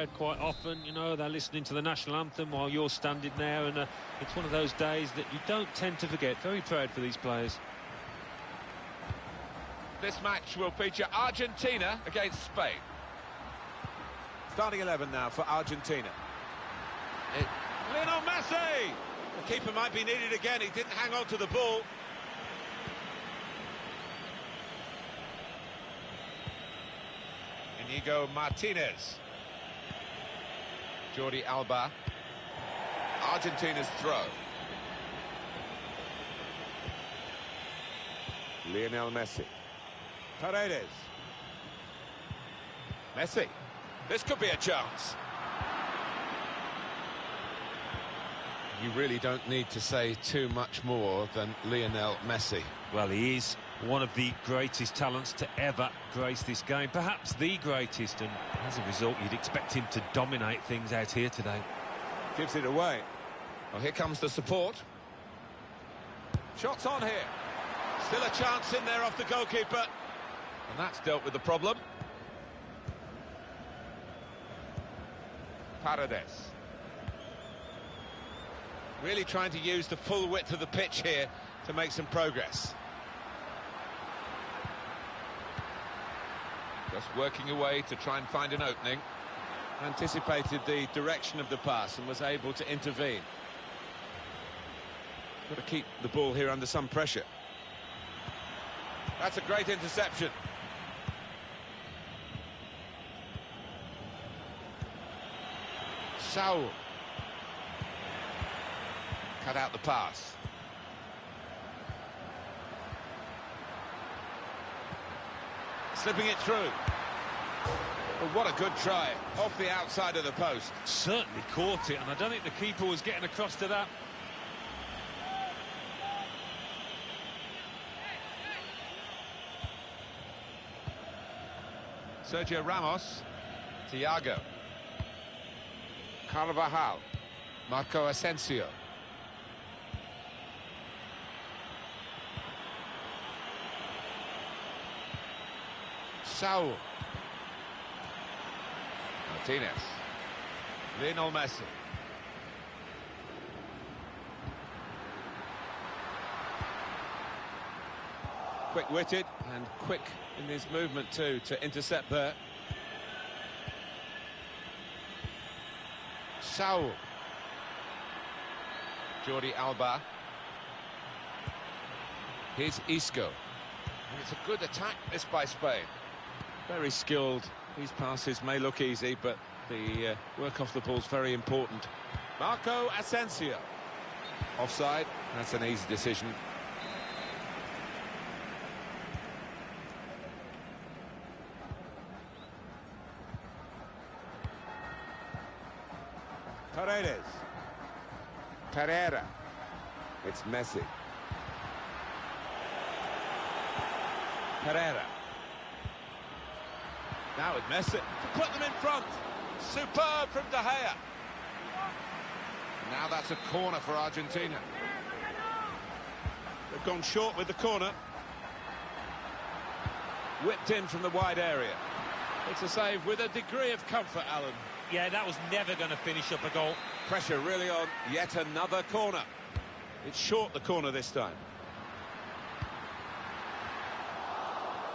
Quite often, you know, they're listening to the national anthem while you're standing there, and it's one of those days that you don't tend to forget. Very proud for these players. This match will feature Argentina against Spain. Starting 11 now for Argentina. Lionel Messi! The keeper might be needed again. He didn't hang on to the ball. Inigo Martinez. Jordi Alba. Argentina's throw. Lionel Messi. Paredes. Messi. This could be a chance. You really don't need to say too much more than Lionel Messi. Well, he is one of the greatest talents to ever grace this game, perhaps the greatest, and as a result you'd expect him to dominate things out here today. Gives it away. Well, here comes the support. Shots on here. Still a chance in there off the goalkeeper. And that's dealt with the problem. Paredes. Really trying to use the full width of the pitch here to make some progress. Just working away to try and find an opening. Anticipated the direction of the pass and was able to intervene. Got to keep the ball here under some pressure. That's a great interception. Saul. Cut out the pass. Slipping it through. Well, what a good try. Off the outside of the post. Certainly caught it, and I don't think the keeper was getting across to that. Sergio Ramos. Thiago. Carvajal. Marco Asensio. Saul. Martinez. Lionel Messi. Quick-witted and quick in his movement too to intercept there. Saul. Jordi Alba. Here's Isco. And it's a good attack, this by Spain. Very skilled. These passes may look easy, but the work off the ball is very important. Marco Asensio. Offside. That's an easy decision. Paredes. Pereira. It's Messi. Pereira. Now with Messi to put them in front. Superb from De Gea. Now that's a corner for Argentina. They've gone short with the corner. Whipped in from the wide area. It's a save with a degree of comfort, Alan. Yeah, that was never going to finish up a goal. Pressure really on yet another corner. It's short, the corner this time.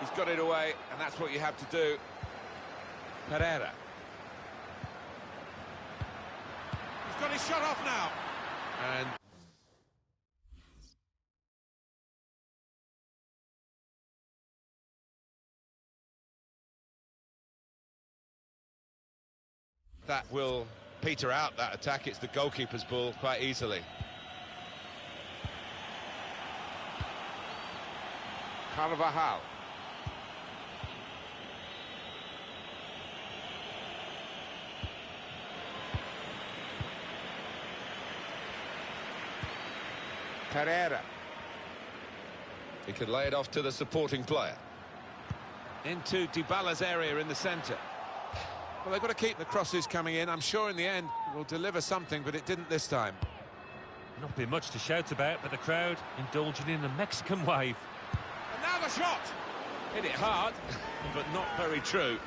He's got it away, and that's what you have to do. Pereira. He's got his shot off now. And that will peter out that attack. It's the goalkeeper's ball quite easily. Carvajal. Pereira. He could lay it off to the supporting player. Into Dybala's area in the centre. Well, they've got to keep the crosses coming in. I'm sure in the end it will deliver something, but it didn't this time. Not been much to shout about, but the crowd indulging in the Mexican wave. And now the shot! Hit it hard, but not very true.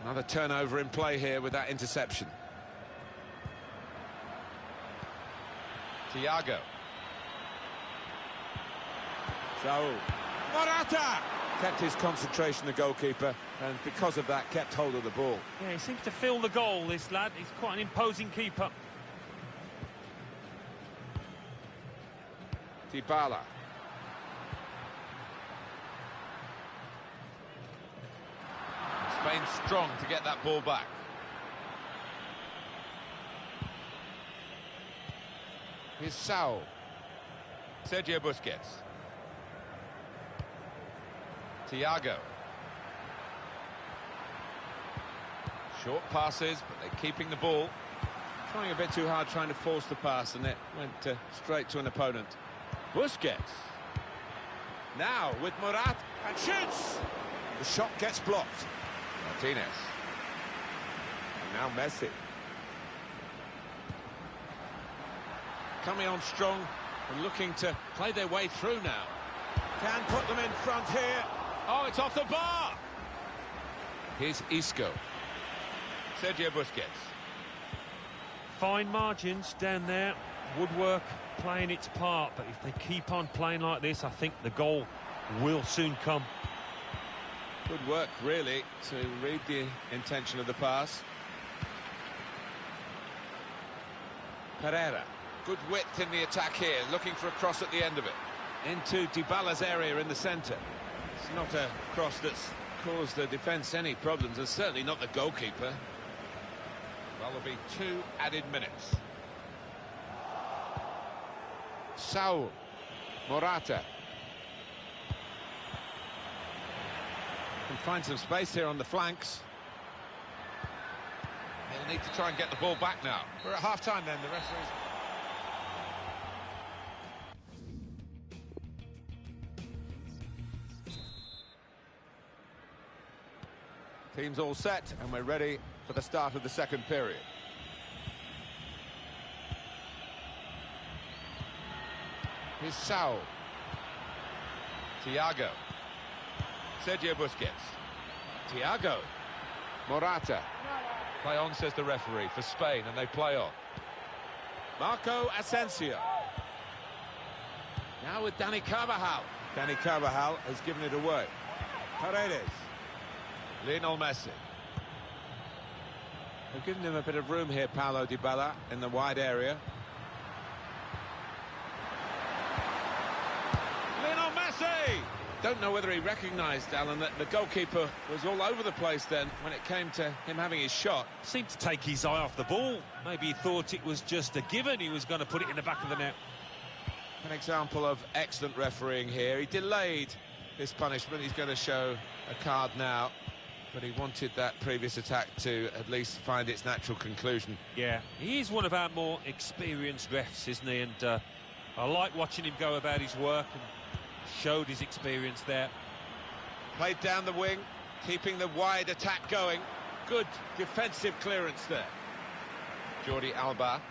Another turnover in play here with that interception. Thiago. Saul. Morata! Kept his concentration, the goalkeeper, and because of that, kept hold of the ball. Yeah, he seems to feel the goal, this lad. He's quite an imposing keeper. Dybala. Spain strong to get that ball back. Here's Saul. Sergio Busquets. Thiago. Short passes, but they're keeping the ball. Trying a bit too hard, trying to force the pass, and it went straight to an opponent. Busquets. Now with Murat, and shoots! The shot gets blocked. Martinez. And now Messi. Coming on strong and looking to play their way through now. Can put them in front here. Oh, it's off the bar! Here's Isco. Sergio Busquets. Fine margins down there. Woodwork playing its part, but if they keep on playing like this, I think the goal will soon come. Good work, really, to read the intention of the pass. Pereira. Good width in the attack here, looking for a cross at the end of it. Into Dybala's area in the centre. It's not a cross that's caused the defence any problems, and certainly not the goalkeeper. Well, there'll be 2 added minutes. Saul. Morata. Can find some space here on the flanks. They'll need to try and get the ball back now. We're at half-time then, the referee's... Team's all set, and we're ready for the start of the second period. Here's Saul. Thiago. Sergio Busquets. Thiago. Morata. Play on, says the referee, for Spain, and they play on. Marco Asensio. Now with Dani Carvajal. Dani Carvajal has given it away. Paredes. Lionel Messi. They've given him a bit of room here, Paulo Dybala, in the wide area. Lionel Messi! Don't know whether he recognised, Alan, that the goalkeeper was all over the place then when it came to him having his shot. Seemed to take his eye off the ball. Maybe he thought it was just a given. He was going to put it in the back of the net. An example of excellent refereeing here. He delayed his punishment. He's going to show a card now. But he wanted that previous attack to at least find its natural conclusion. Yeah, he is one of our more experienced refs, isn't he? And I like watching him go about his work and showed his experience there. Played down the wing, keeping the wide attack going. Good defensive clearance there. Jordi Alba.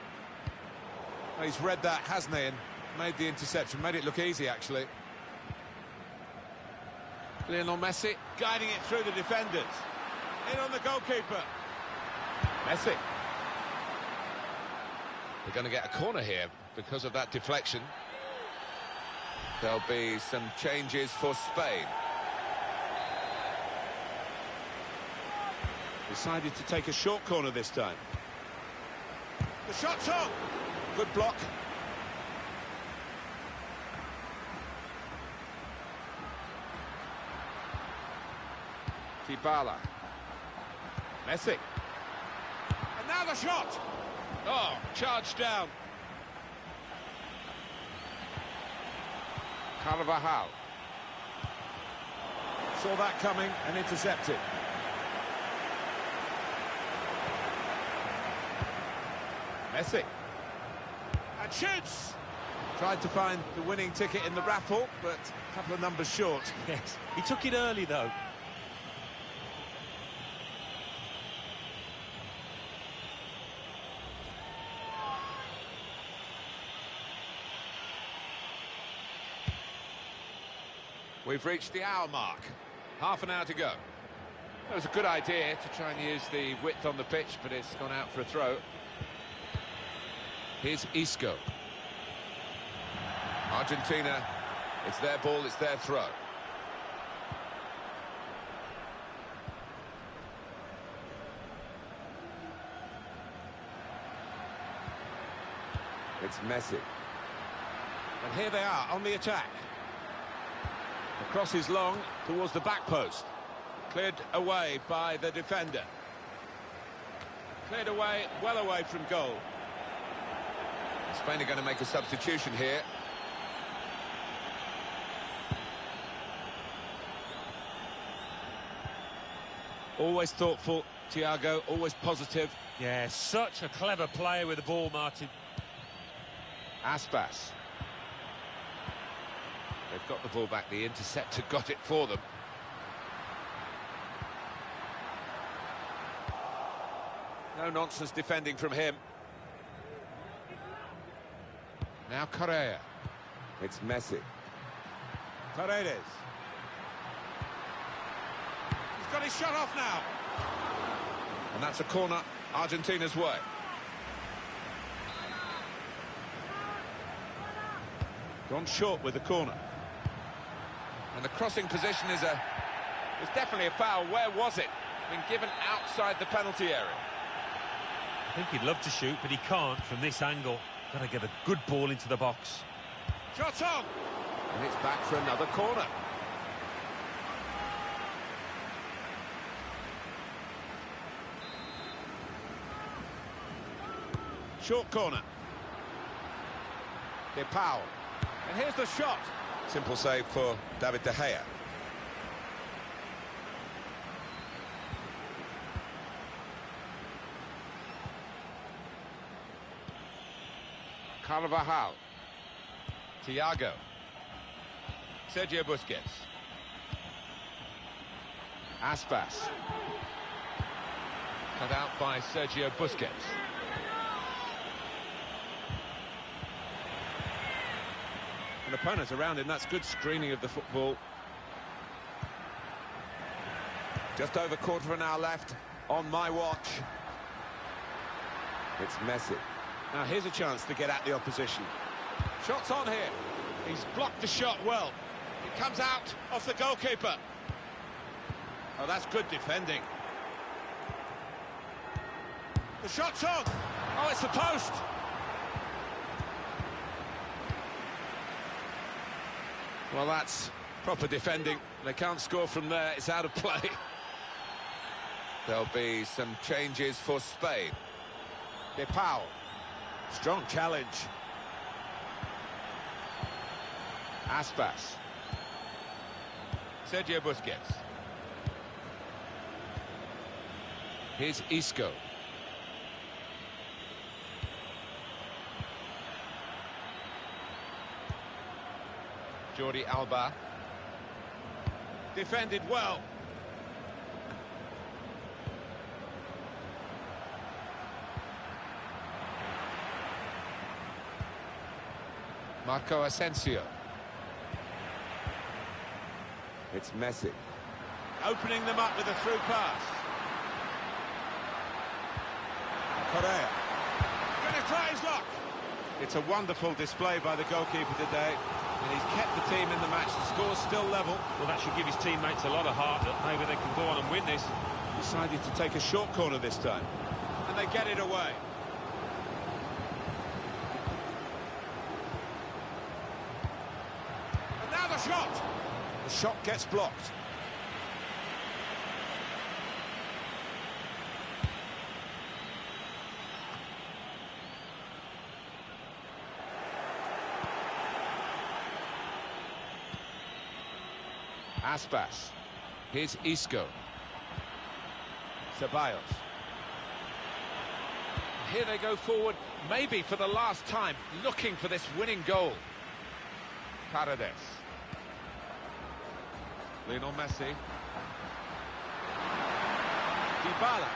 Well, he's read that, hasn't he, and made the interception. Made it look easy, actually. Lionel Messi guiding it through the defenders. In on the goalkeeper. Messi. They're going to get a corner here because of that deflection. There'll be some changes for Spain. Decided to take a short corner this time. The shot's on. Good block. Dybala. Messi. And now the shot. Oh, charged down. Carvajal. Saw that coming and intercepted. Messi. And shoots! Tried to find the winning ticket in the raffle, but a couple of numbers short. Yes, he took it early, though. We've reached the hour mark. Half an hour to go. It was a good idea to try and use the width on the pitch, but it's gone out for a throw. Here's Isco. Argentina, it's their ball, it's their throw. It's Messi. And here they are on the attack. The cross is long towards the back post. Cleared away by the defender. Cleared away, well away from goal. Spain are going to make a substitution here. Always thoughtful, Thiago, always positive. Yeah, such a clever player with the ball, Martin. Aspas. They've got the ball back, the interceptor got it for them. No nonsense defending from him. Now Correa. It's Messi. Paredes. He's got his shot off now. And that's a corner Argentina's way. Gone short with the corner. And the crossing position is definitely a foul. Where was it? Been given outside the penalty area. I think he'd love to shoot, but he can't from this angle. Got to get a good ball into the box. Shot on! And it's back for another corner. Short corner. De Paul. And here's the shot. Simple save for David De Gea. Carvajal. Thiago. Sergio Busquets. Aspas. Cut out by Sergio Busquets. An opponent around him, that's good screening of the football. Just over quarter of an hour left on my watch. It's Messi. Now here's a chance to get at the opposition. Shots on here. He's blocked the shot well. It comes out off the goalkeeper. Oh, that's good defending. The shot's on. Oh, it's the post. Well, that's proper defending. They can't score from there. It's out of play. There'll be some changes for Spain. De Paul. Strong challenge. Aspas. Sergio Busquets. Here's Isco. Jordi Alba. Defended well. Marco Asensio. It's Messi. Opening them up with a through pass. Correa. Going to try his luck. It's a wonderful display by the goalkeeper today. And he's kept the team in the match. The score's still level. Well, that should give his teammates a lot of heart that maybe they can go on and win this. Decided to take a short corner this time. And they get it away. And now the shot! The shot gets blocked. Aspas. Here's Isco. Ceballos. Here they go forward, maybe for the last time, looking for this winning goal. Paredes. Lionel Messi. Dybala.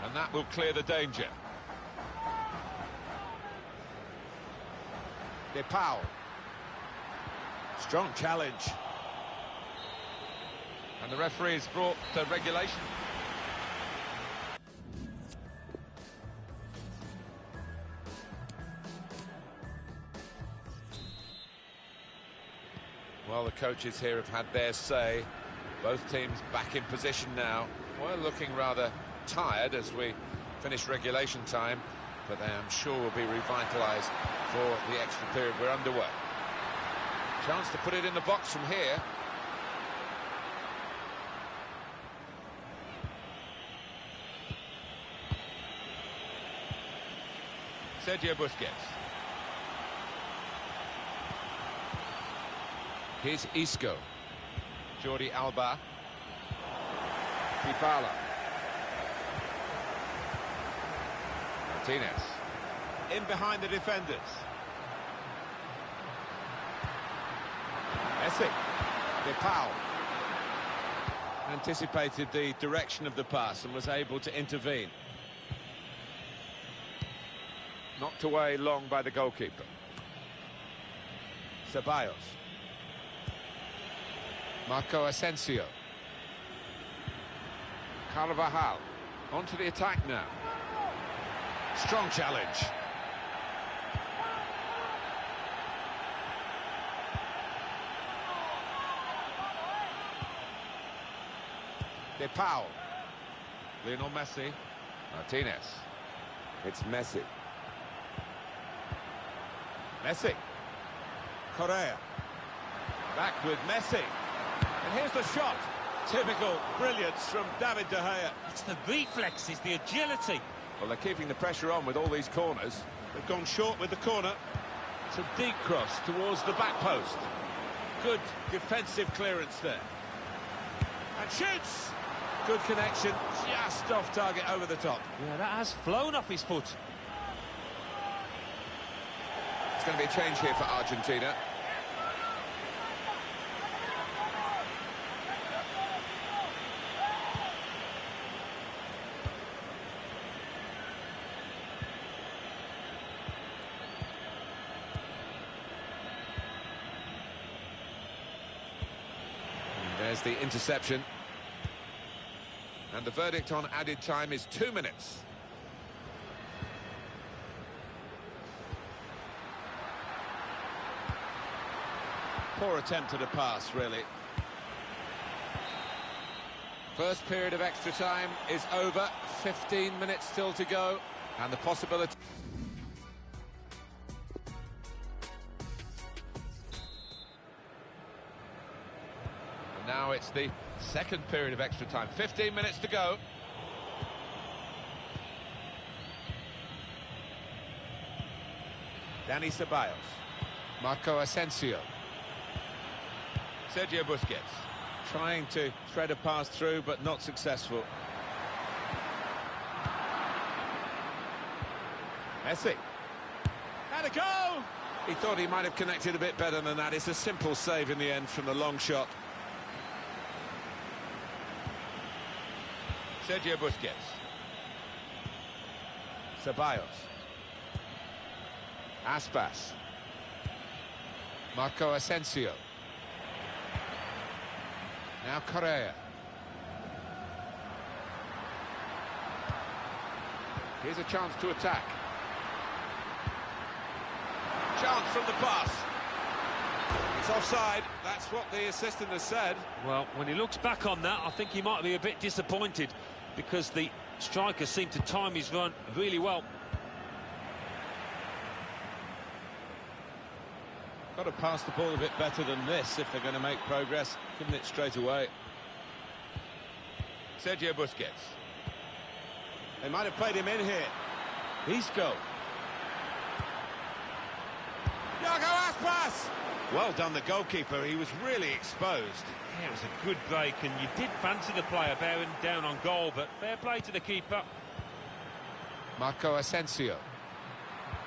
And that will clear the danger. De Paul. Strong challenge. And the referee has brought the regulation. Well, the coaches here have had their say. Both teams back in position now. We're looking rather tired as we finish regulation time, but I'm sure will be revitalised for the extra period we're underway. Chance to put it in the box from here. Sergio Busquets. Here's Isco. Jordi Alba. Dybala. Martinez. In behind the defenders. Messi. Depau. Anticipated the direction of the pass and was able to intervene. Knocked away long by the goalkeeper. Ceballos. Marco Asensio. Carvajal. Onto the attack now. Strong challenge. Depau. Lionel Messi. Martinez. It's Messi. Messi. Correa. Back with Messi. And here's the shot. Typical brilliance from David De Gea. It's the reflexes, the agility. Well, they're keeping the pressure on with all these corners. They've gone short with the corner. It's a deep cross towards the back post. Good defensive clearance there. And shoots! Good connection, just off target over the top. Yeah, that has flown off his foot. It's going to be a change here for Argentina. There's the interception. And the verdict on added time is 2 minutes. Poor attempt at a pass, really. First period of extra time is over. 15 minutes still to go. And the possibility... Now it's the second period of extra time. 15 minutes to go. Dani Ceballos. Marco Asensio. Sergio Busquets. Trying to thread a pass through, but not successful. Messi. Had a go! He thought he might have connected a bit better than that. It's a simple save in the end from the long shot. Sergio Busquets. Ceballos. Aspas. Marco Asensio. Now Correa. Here's a chance to attack. Chance from the pass. It's offside. That's what the assistant has said. Well, when he looks back on that, I think he might be a bit disappointed because the striker seemed to time his run really well. Got to pass the ball a bit better than this if they're going to make progress, giving it straight away. Sergio Busquets. They might have played him in here. Isco. Yago Aspas! Well done, the goalkeeper. He was really exposed. Yeah, it was a good break, and you did fancy the player bearing down on goal, but fair play to the keeper. Marco Asensio.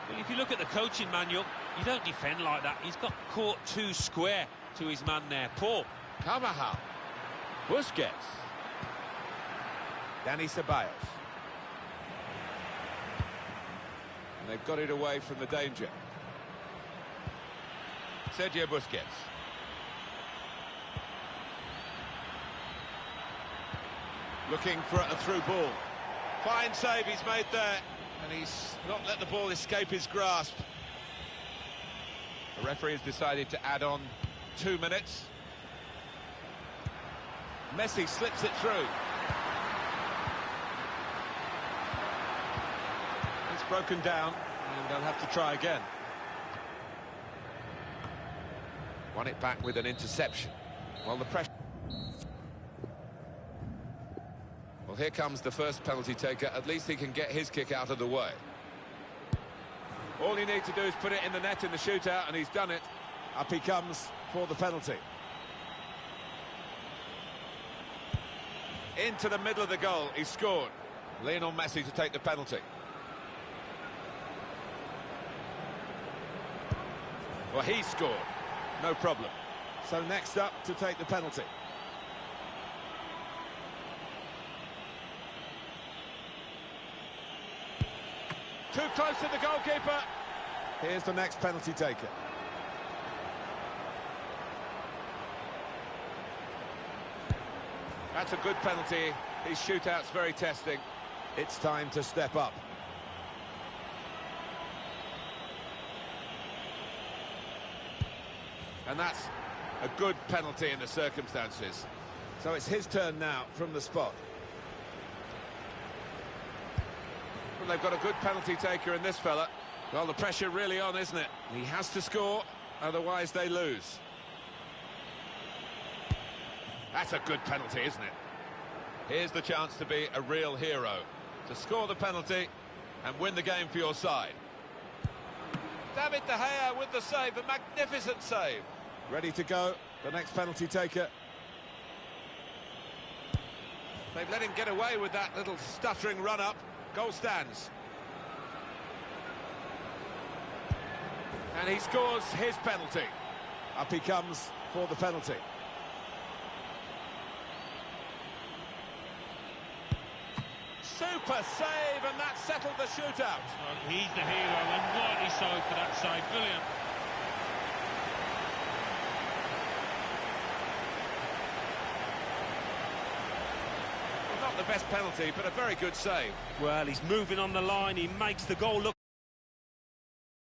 Well, if you look at the coaching manual, you don't defend like that. He's got caught too square to his man there. Poor. Carvajal. Busquets. Dani Ceballos. And they've got it away from the danger. Sergio Busquets. Looking for a through ball. Fine save he's made there, and he's not let the ball escape his grasp. The referee has decided to add on 2 minutes. Messi slips it through. It's broken down, and they'll have to try again. Won it back with an interception. Well, the pressure... Well, here comes the first penalty taker. At least he can get his kick out of the way. All you need to do is put it in the net in the shootout, and he's done it. Up he comes for the penalty. Into the middle of the goal, he scored. Lionel Messi to take the penalty. Well, he scored. No problem. So next up to take the penalty. Too close to the goalkeeper. Here's the next penalty taker. That's a good penalty. His shootout's very testing. It's time to step up. And that's a good penalty in the circumstances. So it's his turn now from the spot. Well, they've got a good penalty taker in this fella. Well, the pressure really on, isn't it? He has to score, otherwise they lose. That's a good penalty, isn't it? Here's the chance to be a real hero, to score the penalty and win the game for your side. David De Gea with the save, a magnificent save. Ready to go, the next penalty taker. They've let him get away with that little stuttering run-up. Goal stands. And he scores his penalty. Up he comes for the penalty. Super save, and that settled the shootout. Well, he's the hero, and rightly so for that save. Brilliant. Well, not the best penalty, but a very good save. Well, he's moving on the line. He makes the goal look